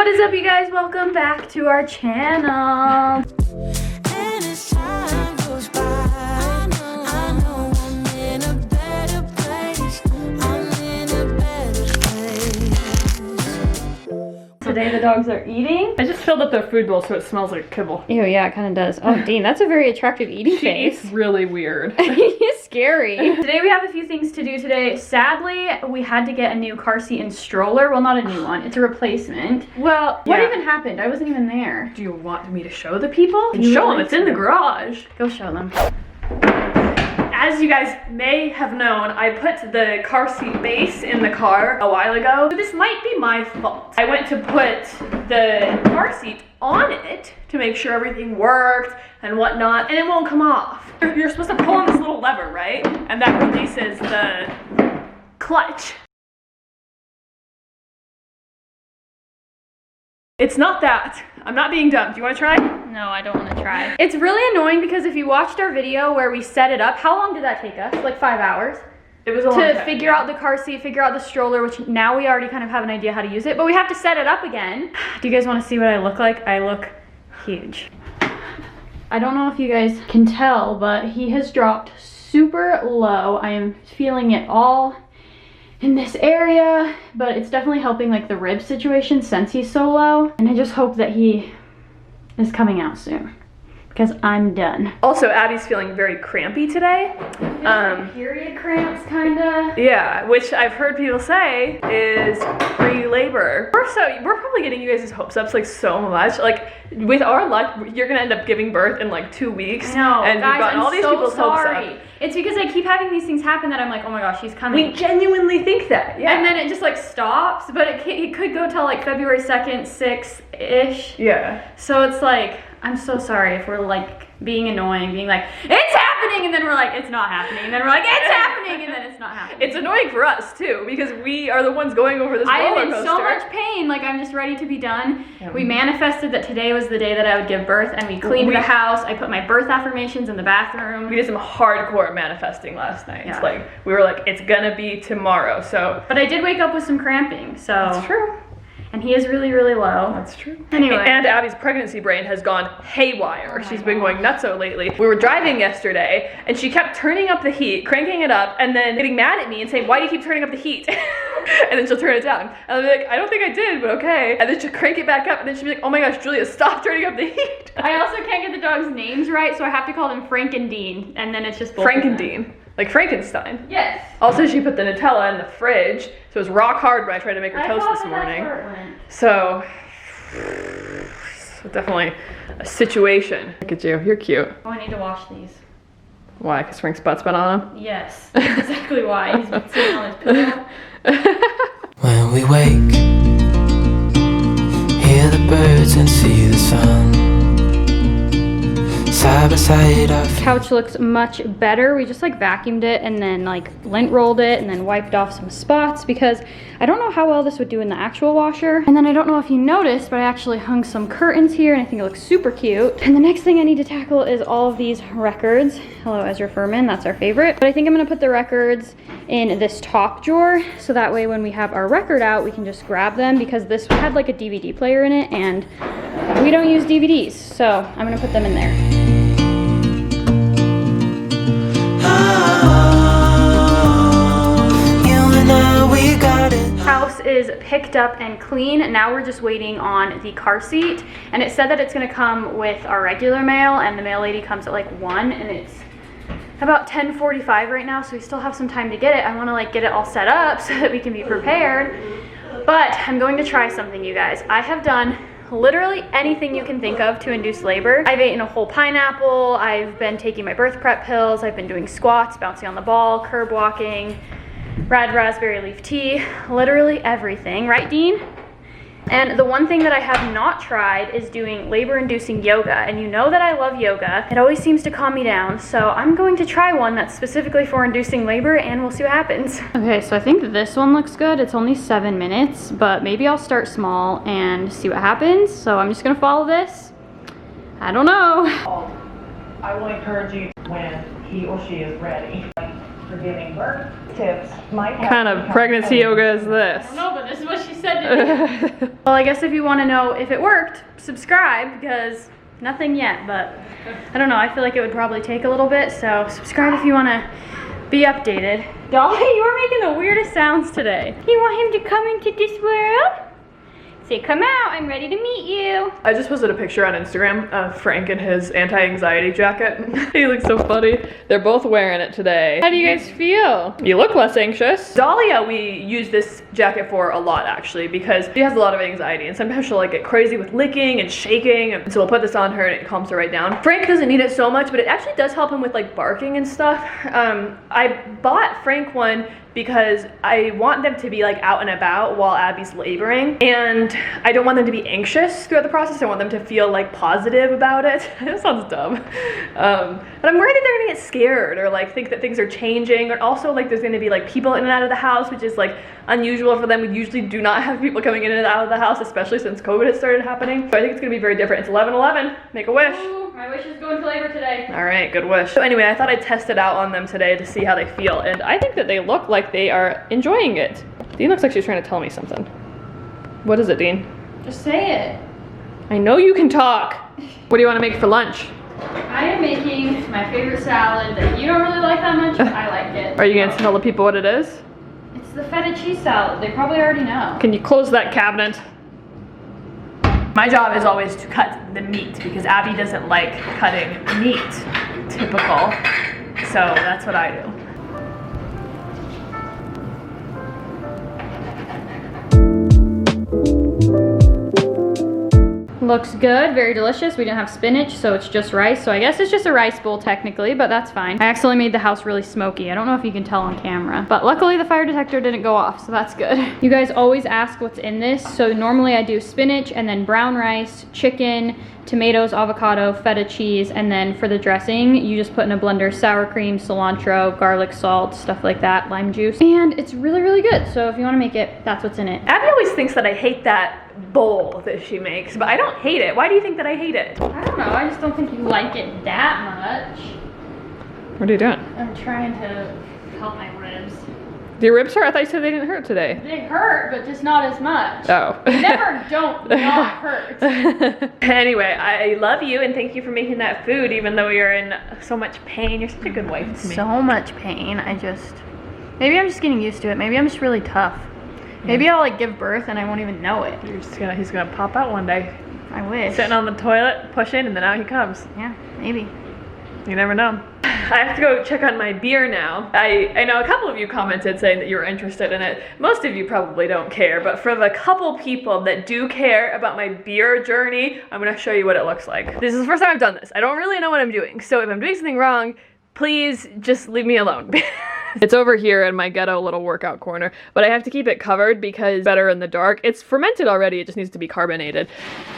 What is up, you guys? Welcome back to our channel. And as time goes by, I know I'm in a better place. I'm in a better place. Today the dogs are eating. I just filled up their food bowl so it smells like kibble. Ew, yeah, it kind of does. Oh, Dean, that's a very attractive eating face. It's really weird. He's scary. Today we have a few things to do today. Sadly, we had to get a new car seat and stroller. Well, not a new one. It's a replacement. Well, what even happened? I wasn't even there. Do you want me to show the people? You Show would them. like It's in the garage. Go show them. As you guys may have known, I put the car seat base in the car a while ago. So this might be my fault. I went to put the car seat on it to make sure everything worked and whatnot, and it won't come off. You're supposed to pull on this little lever, right? And that releases the clutch. It's not that. I'm not being dumb. Do you want to try? No, I don't want to try. It's really annoying because if you watched our video where we set it up, how long did that take us? Like 5 hours? It was a long time. To figure out the car seat, figure out the stroller, which now we already kind of have an idea how to use it, but we have to set it up again. Do you guys want to see what I look like? I look huge. I don't know if you guys can tell, but he has dropped super low. I am feeling it all in this area, but it's definitely helping like the rib situation since he's so low. And I just hope that he is coming out soon because I'm done. Also, Abby's feeling very crampy today. Period cramps, kinda. Yeah, which I've heard people say is pre-labor. We're probably getting you guys' hopes up like so much. Like with our luck, you're gonna end up giving birth in like 2 weeks. No, and guys, we've gotten I'm all these so people's sorry. hopes up. It's because I keep having these things happen that I'm like, oh my gosh, she's coming. We genuinely think that, yeah. And then it just like stops, but it could go till like February 2nd, 6th-ish. Yeah. So it's like, I'm so sorry if we're like being annoying, being like, it's happening, and then we're like, it's not happening, and then we're like, it's happening, and then it's not happening. It's annoying for us too, because we are the ones going over this roller coaster. I am in so much pain, like I'm just ready to be done. Yeah. We manifested that today was the day that I would give birth, and we cleaned the house. I put my birth affirmations in the bathroom. We did some hardcore manifesting last night. Yeah. It's like, we were like, it's gonna be tomorrow, so. But I did wake up with some cramping, so. That's true. And he is really, really low. That's true. Anyway. And Abby's pregnancy brain has gone haywire. She's been going nutso lately. We were driving yesterday, and she kept turning up the heat, cranking it up, and then getting mad at me and saying, why do you keep turning up the heat? And then she'll turn it down. And I'll be like, I don't think I did, but okay. And then she'll crank it back up, and then she'll be like, oh my gosh, Julia, stop turning up the heat. I also can't get the dogs' names right, so I have to call them Frank and Dean, and then it's just both Frank of and them. Dean. Like Frankenstein. Yes. Also, she put the Nutella in the fridge, so it was rock hard when I tried to make her toast this morning. So definitely a situation. Look at you, you're cute. Oh, I need to wash these. Why, because Frank's butt's been on him? Yes, that's exactly why. He's been sitting on his pillow. When we wake, hear the birds and see the sun. Side by side, our Couch looks much better. We just like vacuumed it and then like lint rolled it and then wiped off some spots because I don't know how well this would do in the actual washer. And then I don't know if you noticed, but I actually hung some curtains here and I think it looks super cute. And the next thing I need to tackle is all of these records. Hello, Ezra Furman, that's our favorite. But I think I'm gonna put the records in this top drawer so that way when we have our record out, we can just grab them because this had like a DVD player in it and we don't use DVDs. So I'm gonna put them in there. House is picked up and clean. Now we're just waiting on the car seat, and it said that it's gonna come with our regular mail, and the mail lady comes at like 1, and it's about 10:45 right now, so we still have some time to get it. I want to like get it all set up so that we can be prepared, but I'm going to try something, you guys. I have done literally anything you can think of to induce labor. I've eaten a whole pineapple, I've been taking my birth prep pills, I've been doing squats, bouncing on the ball, curb walking, red raspberry leaf tea, literally everything, right, Dean? And the one thing that I have not tried is doing labor-inducing yoga, and you know that I love yoga. It always seems to calm me down, so I'm going to try one that's specifically for inducing labor, and we'll see what happens. Okay, so I think this one looks good. It's only 7 minutes, but maybe I'll start small and see what happens. So I'm just gonna follow this. I don't know. I will encourage you when he or she is ready. for giving birth. Tips might have What kind of pregnancy yoga is this? No, but this is what she said to me. Well, I guess if you want to know if it worked, subscribe, because nothing yet, but I don't know, I feel like it would probably take a little bit, so subscribe if you want to be updated. Dolly, you're making the weirdest sounds today. You want him to come into this world? Say, come out, I'm ready to meet you. I just posted a picture on Instagram of Frank in his anti-anxiety jacket. He looks so funny. They're both wearing it today. How do you guys feel? You look less anxious. Dahlia, we use this jacket for a lot actually, because she has a lot of anxiety and sometimes she'll like get crazy with licking and shaking, and so we'll put this on her and it calms her right down. Frank doesn't need it so much, but it actually does help him with like barking and stuff. I bought Frank one because I want them to be like out and about while Abbie's laboring, and I don't want them to be anxious throughout the process. I want them to feel like positive about it. That sounds dumb. But I'm worried that they're gonna get scared or like think that things are changing, or also like there's gonna be like people in and out of the house, which is like unusual for them. We usually do not have people coming in and out of the house, especially since COVID has started happening. So I think it's gonna be very different. It's 11/11, make a wish. Ooh, my wish is going to labor today. All right, good wish. So anyway, I thought I'd test it out on them today to see how they feel, and I think that they look like they are enjoying it. Dean looks like she's trying to tell me something. What is it, Dean? Just say it. I know you can talk. What do you want to make for lunch? I am making my favorite salad that you don't really like that much, but I like it. Are you going to tell the people what it is? It's the feta cheese salad. They probably already know. Can you close that cabinet? My job is always to cut the meat because Abbie doesn't like cutting meat. Typical. So that's what I do. Looks good, very delicious. We didn't have spinach, so it's just rice. So I guess it's just a rice bowl technically, but that's fine. I accidentally made the house really smoky. I don't know if you can tell on camera, but luckily the fire detector didn't go off, so that's good. You guys always ask what's in this. So normally I do spinach and then brown rice, chicken, tomatoes, avocado, feta cheese, and then for the dressing, you just put in a blender sour cream, cilantro, garlic, salt, stuff like that, lime juice. And it's really, really good. So if you wanna make it, that's what's in it. Abbie always thinks that I hate that bowl that she makes, but I don't hate it. Why do you think that I hate it? I don't know, I just don't think you like it that much. What are you doing? I'm trying to help my ribs. Your ribs hurt? I thought you said they didn't hurt today. They hurt, but just not as much. Oh. Never don't not hurt. Anyway, I love you and thank you for making that food even though you're in so much pain. You're such a good wife to me. So much pain. Maybe I'm just getting used to it. Maybe I'm just really tough. Maybe I'll like give birth and I won't even know it. He's gonna pop out one day. I wish. Sitting on the toilet, pushing, and then out he comes. Yeah, maybe. You never know. I have to go check on my beer now. I know a couple of you commented saying that you were interested in it. Most of you probably don't care, but for the couple people that do care about my beer journey, I'm gonna show you what it looks like. This is the first time I've done this. I don't really know what I'm doing, so if I'm doing something wrong, please just leave me alone. It's over here in my ghetto little workout corner, but I have to keep it covered because it's better in the dark. It's fermented already, it just needs to be carbonated.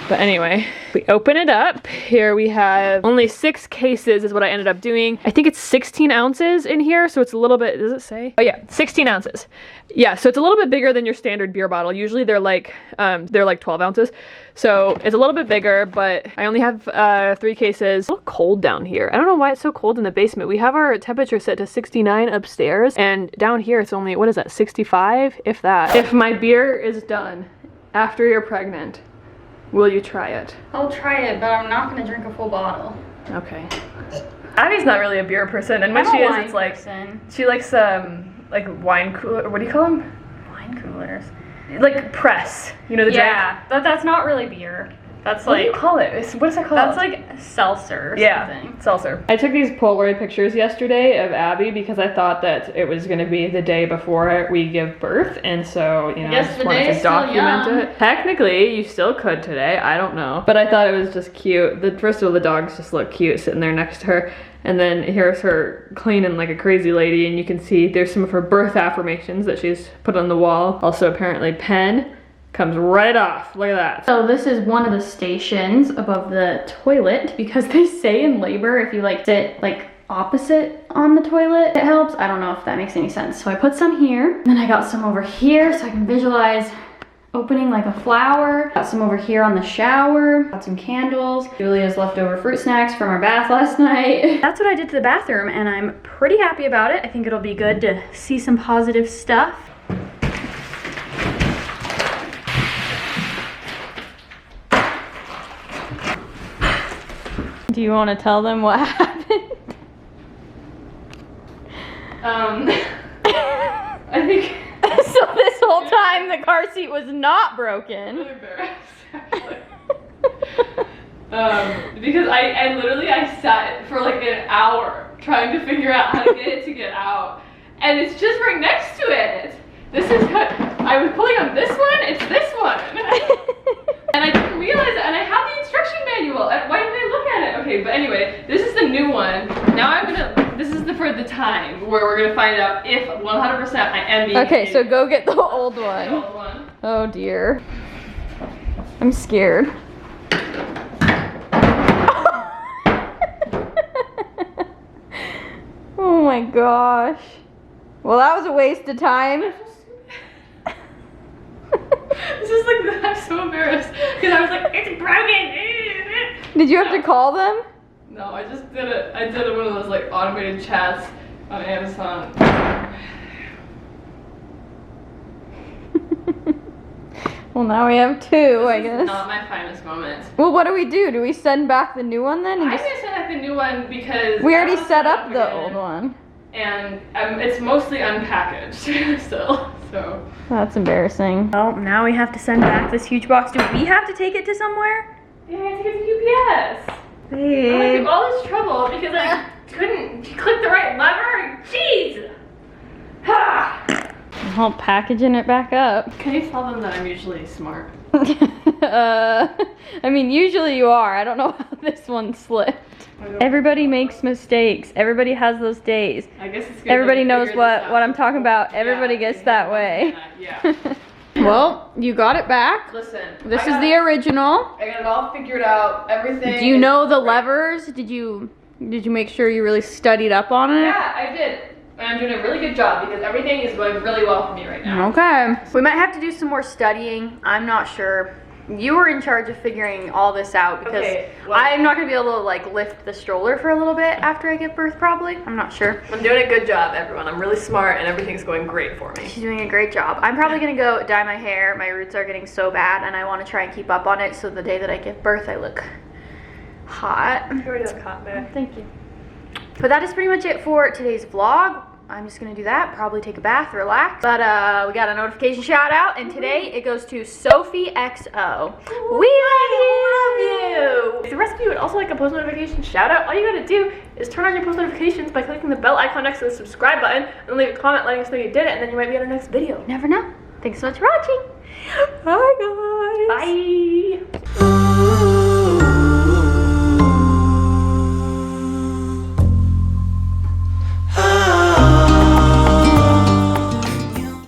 But anyway, we open it up. Here we have only 6 cases is what I ended up doing. I think it's 16 ounces in here, so it's a little bit, does it say? Oh yeah, 16 ounces. Yeah, so it's a little bit bigger than your standard beer bottle. Usually they're like 12 ounces. So it's a little bit bigger, but I only have 3 cases. It's a little cold down here. I don't know why it's so cold in the basement. We have our temperature set to 69 upstairs, and down here it's only, what is that, 65? If that. If my beer is done after you're pregnant, will you try it? I'll try it, but I'm not gonna drink a full bottle. Okay. Abbie's not really a beer person, and when she is, it's like, she likes like wine cooler, what do you call them? Wine coolers. Like press, you know the drink? Yeah, but that's not really beer. That's What do like, you call it? What is that called? that's like seltzer or something. Seltzer. I took these Polaroid pictures yesterday of Abbie because I thought that it was going to be the day before we give birth, and so, you know, I guess just the wanted day to is still document young. it. Technically, you still could today, I don't know. But I thought it was just cute. First of all, the dogs just look cute sitting there next to her. And then here's her cleaning like a crazy lady, and you can see there's some of her birth affirmations that she's put on the wall. Also, apparently, pen comes right off. Look at that. So this is one of the stations above the toilet because they say in labor if you like sit like opposite on the toilet, it helps. I don't know if that makes any sense. So I put some here, and then I got some over here so I can visualize opening like a flower. Got some over here on the shower. Got some candles. Julia's leftover fruit snacks from our bath last night. That's what I did to the bathroom, and I'm pretty happy about it. I think it'll be good to see some positive stuff. Do you want to tell them what happened? I think. So this whole time the car seat was not broken. I'm embarrassed, actually. Because I literally sat for like an hour trying to figure out how to get it to get out, and it's just right next to it. This is I was pulling on this one. It's this one, and I didn't realize it. And I have the instruction manual. And why didn't I look at it? Okay, but anyway, this is the new one. Now this is for the time where we're gonna find out if 100% I am being. Okay, so go get the old the one. old one. Oh dear. I'm scared. Oh my gosh. Well, that was a waste of time. This is like, I'm so embarrassed because I was like, it's broken. Did you have to call them? No, I just did it. I did one of those like automated chats on Amazon. Well, now we have two, I This guess. is not my finest moment. Well, what do we do? Do we send back the new one then? And I'm just... gonna send out the new one because We I already don't set set up the again, old one. and it's mostly unpackaged still. So That's embarrassing. Well, now we have to send back this huge box. Do we have to take it to somewhere? yeah, I have to get the UPS. I went Babe. through all this trouble because I couldn't click the right lever. Jeez. Ha! I'll packaging it back up. Can you tell them that I'm usually smart? I mean, usually you are. I don't know how this one slipped. Everybody makes mistakes. Everybody has those days. I guess it's good. Everybody that we knows figured what this out. I'm talking about. Yeah, Everybody gets that way. Yeah. Well, you got it back. Listen. This is the original. I got it all figured out. Everything. Do you is know the great. levers? Did you make sure you really studied up on it? Yeah, I did. And I'm doing a really good job because everything is going really well for me right now. Okay. We might have to do some more studying. I'm not sure. You were in charge of figuring all this out because Okay, well- I'm not going to be able to like lift the stroller for a little bit after I give birth probably. I'm not sure. I'm doing a good job, everyone. I'm really smart and everything's going great for me. She's doing a great job. I'm probably going to go dye my hair. My roots are getting so bad and I want to try and keep up on it so the day that I give birth I look hot. You already look hot, babe. Thank you. But that is pretty much it for today's vlog. I'm just gonna do that, probably take a bath, relax. But we got a notification shout out, and today it goes to Sophie XO. We love you! If the rest of you would also like a post notification shout out, all you gotta do is turn on your post notifications by clicking the bell icon next to the subscribe button and leave a comment letting us know you did it, and then you might be on our next video. Never know. Thanks so much for watching. Bye guys. Bye!